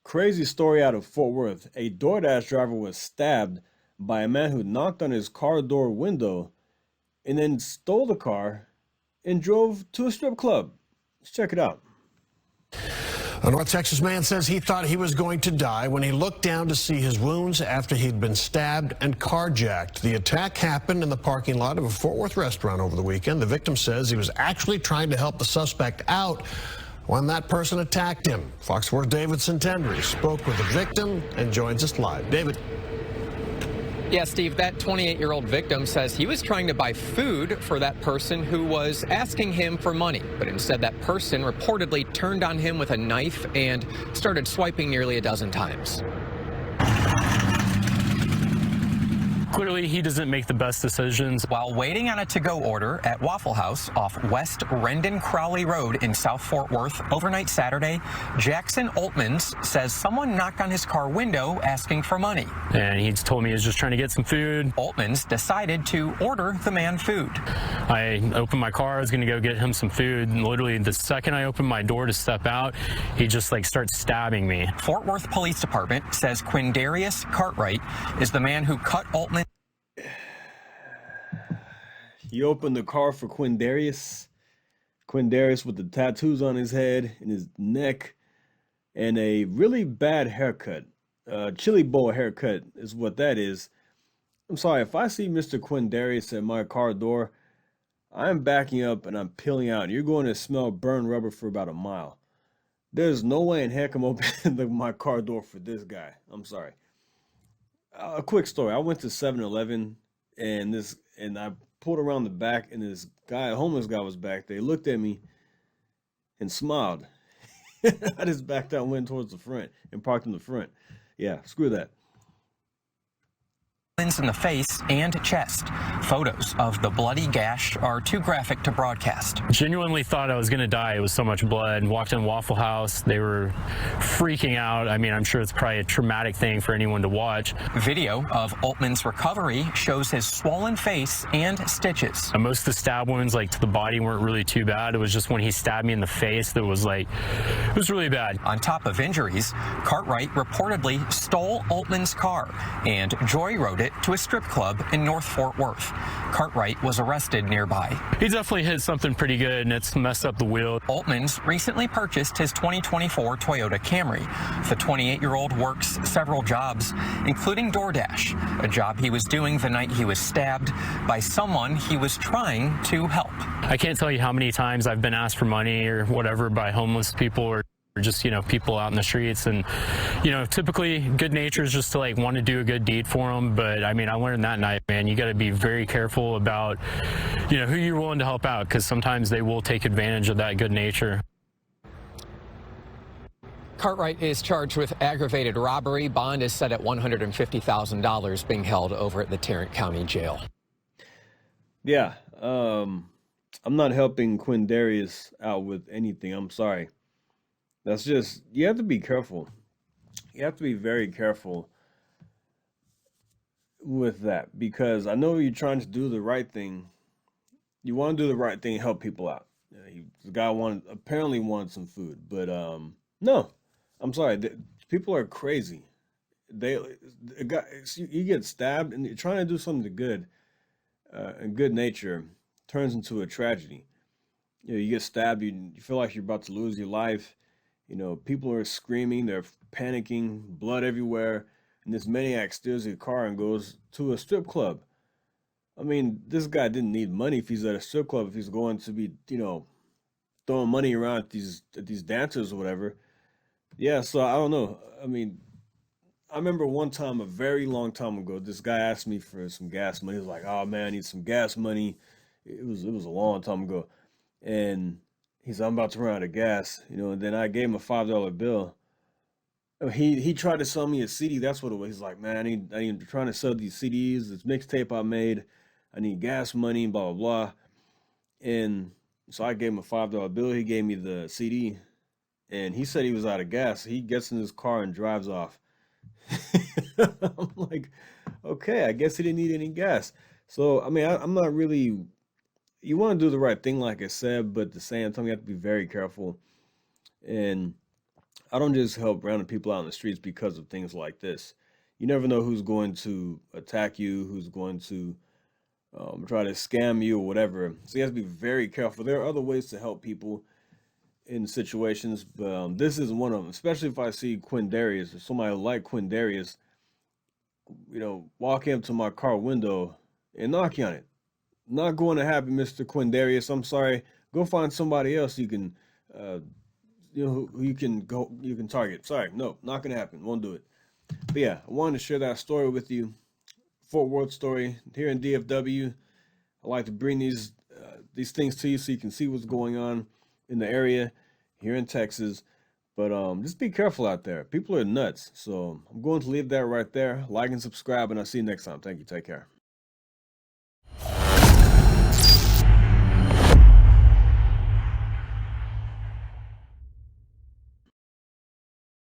Crazy story out of Fort Worth. A DoorDash driver was stabbed by a man who knocked on his car door window and then stole the car and drove to a strip club. Let's check it out. A North Texas man says he thought he was going to die when he looked down to see his wounds after he'd been stabbed and carjacked. The attack happened in the parking lot of a Fort Worth restaurant over the weekend. The victim says he was actually trying to help the suspect out when that person attacked him. Fox 4's David Centendry spoke with the victim and joins us live. David. Yeah, Steve, that 28-year-old victim says he was trying to buy food for that person who was asking him for money. But instead, that person reportedly turned on him with a knife and started swiping nearly a dozen times. Clearly, he doesn't make the best decisions. While waiting on a to-go order at Waffle House off West Rendon Crowley Road in South Fort Worth overnight Saturday, Jackson Oltmans says someone knocked on his car window asking for money. And he told me he was just trying to get some food. Oltmans decided to order the man food. I opened my car, I was going to go get him some food, and literally the second I opened my door to step out, he just starts stabbing me. Fort Worth Police Department says Quindarius Cartwright is the man who cut Oltmans. He opened the car for Quindarius. Quindarius with the tattoos on his head and his neck and a really bad haircut. Chili bowl haircut is what that is. I'm sorry, if I see Mr. Quindarius at my car door, I'm backing up and I'm peeling out. You're going to smell burned rubber for about a mile. There's no way in heck I'm opening my car door for this guy. I'm sorry. A quick story. I went to 7-Eleven and I pulled around the back and this guy, a homeless guy, was back there. He looked at me and smiled. I just backed out and went towards the front and parked in the front. Yeah, screw that. In the face and chest. Photos of the bloody gash are too graphic to broadcast. Genuinely thought I was going to die. It was so much blood. Walked in Waffle House. They were freaking out. I mean, I'm sure it's probably a traumatic thing for anyone to watch. Video of Oltmans' recovery shows his swollen face and stitches. Most of the stab wounds, to the body, weren't really too bad. It was just when he stabbed me in the face that was it was really bad. On top of injuries, Cartwright reportedly stole Oltmans' car and joyrode it to a strip club in North Fort Worth. Cartwright was arrested nearby. He definitely hit something pretty good, and it's messed up the wheel. Oltmans recently purchased his 2024 Toyota Camry. The 28-year-old works several jobs, including DoorDash, a job he was doing the night he was stabbed by someone he was trying to help. I can't tell you how many times I've been asked for money or whatever by homeless people or just, people out in the streets. And, typically good nature is just to want to do a good deed for them. But I mean, I learned that night, man, you got to be very careful about, who you're willing to help out, because sometimes they will take advantage of that good nature. Cartwright is charged with aggravated robbery. Bond is set at $150,000, being held over at the Tarrant County Jail. Yeah, I'm not helping Quindarius out with anything. I'm sorry. That's just, you have to be careful. You have to be very careful with that, because I know you're trying to do the right thing. You want to do the right thing and help people out. The guy apparently wanted some food, but no, I'm sorry. People are crazy. You get stabbed and you're trying to do something good, and good nature turns into a tragedy. You get stabbed, you feel like you're about to lose your life. People are screaming, they're panicking, blood everywhere, and this maniac steals your car and goes to a strip club. I mean, this guy didn't need money if he's at a strip club, if he's going to be, throwing money around at these dancers or whatever. Yeah, so I don't know. I mean, I remember one time, a very long time ago, this guy asked me for some gas money. He was like, "Oh man, I need some gas money." It was a long time ago, and he said, "I'm about to run out of gas," and then I gave him a $5 bill. He tried to sell me a CD. That's what it was. He's like, "Man, I'm trying to sell these CDs, this mixtape I made. I need gas money, blah, blah, blah." And so I gave him a $5 bill. He gave me the CD, and he said he was out of gas. He gets in his car and drives off. I'm like, okay, I guess he didn't need any gas. So, I mean, I'm not really, you want to do the right thing, like I said, but at the same time, you have to be very careful. And I don't just help random people out in the streets because of things like this. You never know who's going to attack you, who's going to try to scam you or whatever. So you have to be very careful. There are other ways to help people in situations, but this is one of them. Especially if I see Quindarius or somebody like Quindarius, walking up to my car window and knocking on it. Not going to happen, Mr. Quindarius. I'm sorry. Go find somebody else you can, who you can target. Sorry, no, not gonna happen. Won't do it. But yeah, I wanted to share that story with you. Fort Worth story here in DFW. I like to bring these things to you so you can see what's going on in the area here in Texas. But just be careful out there. People are nuts. So I'm going to leave that right there. Like and subscribe, and I'll see you next time. Thank you. Take care.